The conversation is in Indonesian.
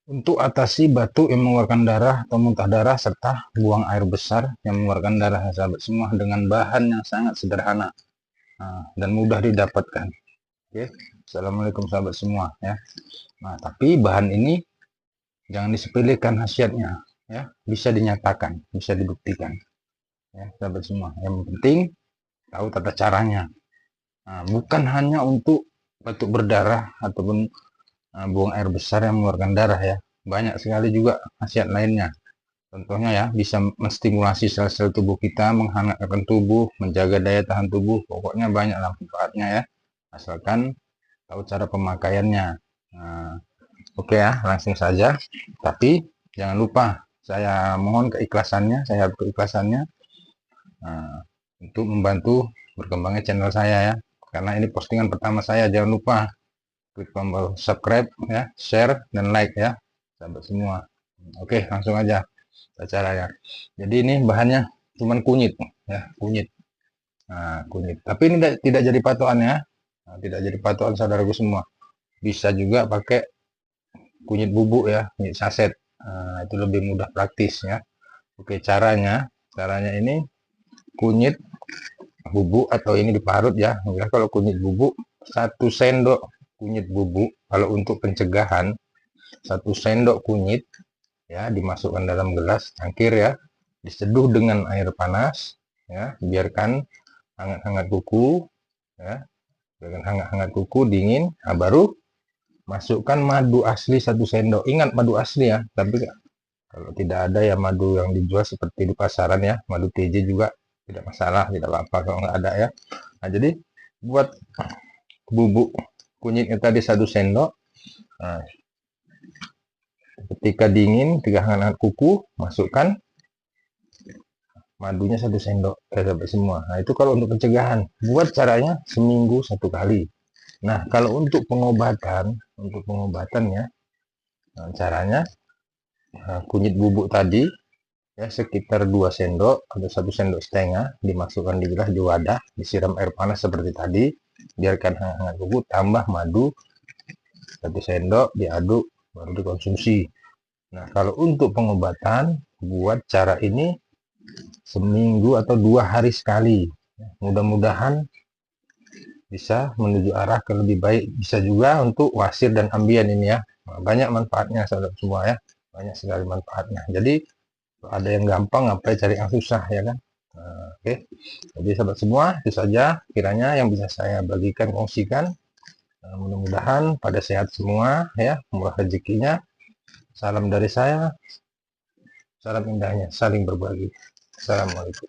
Untuk atasi batuk yang mengeluarkan darah atau muntah darah serta buang air besar yang mengeluarkan darah, sahabat semua, dengan bahan yang sangat sederhana dan mudah didapatkan. Oke, assalamualaikum sahabat semua ya. Nah, tapi bahan ini jangan disepelekan khasiatnya ya, bisa dinyatakan, bisa dibuktikan ya sahabat semua. Yang penting tahu tata caranya. Nah, bukan hanya untuk batuk berdarah ataupun buang air besar yang mengeluarkan darah ya, banyak sekali juga khasiat lainnya. Contohnya ya, bisa menstimulasi sel-sel tubuh kita, menghangatkan tubuh, menjaga daya tahan tubuh, pokoknya banyaklah manfaatnya ya, asalkan tahu cara pemakaiannya. Nah, oke ya, langsung saja. Tapi jangan lupa, saya mohon keikhlasannya, saya harap keikhlasannya untuk membantu berkembangnya channel saya ya, karena ini postingan pertama saya. Jangan lupa klik tombol subscribe ya, share dan like ya sahabat semua. Oke, langsung aja caranya. Jadi ini bahannya cuman kunyit ya, kunyit. Nah, kunyit. Tapi ini tidak jadi patokan ya. Nah, tidak jadi patokan saudaraku semua. Bisa juga pakai kunyit bubuk ya, kunyit saset. Nah, itu lebih mudah, praktis ya. Oke, caranya ini kunyit bubuk atau ini diparut ya. Kalau kunyit bubuk 1 sendok kunyit bubuk, kalau untuk pencegahan 1 sendok kunyit ya, dimasukkan dalam gelas cangkir ya, diseduh dengan air panas ya, biarkan hangat-hangat kuku ya, biarkan hangat-hangat kuku dingin. Nah, baru masukkan madu asli 1 sendok. Ingat, madu asli ya, tapi kalau tidak ada ya madu yang dijual seperti di pasaran ya, madu TJ juga tidak masalah, tidak apa-apa kalau nggak ada ya. Nah, jadi buat bubuk kunyitnya tadi 1 sendok. Nah, ketika dingin, ketika hangat kuku, masukkan madunya 1 sendok sahabat semua. Nah, itu kalau untuk pencegahan. Buat caranya seminggu 1 kali. Nah, kalau untuk pengobatannya, nah, caranya kunyit bubuk tadi ya, sekitar 2 sendok atau 1,5 sendok dimasukkan di gelas, di wadah, disiram air panas seperti tadi, biarkan hangat kuku, tambah madu 1 sendok, diaduk, baru dikonsumsi. Nah, kalau untuk pengobatan, buat cara ini seminggu atau 2 hari sekali. Mudah-mudahan bisa menuju arah ke lebih baik. Bisa juga untuk wasir dan ambien ini ya. Nah, banyak manfaatnya saudara semua ya. Banyak sekali manfaatnya. Jadi ada yang gampang, ngapain cari yang susah ya kan. Nah, oke. Jadi sahabat semua, itu saja kiranya yang bisa saya bagikan, kongsikan. Mudah-mudahan pada sehat semua ya, murah rezekinya. Salam dari saya, salam indahnya, saling berbagi. Assalamualaikum.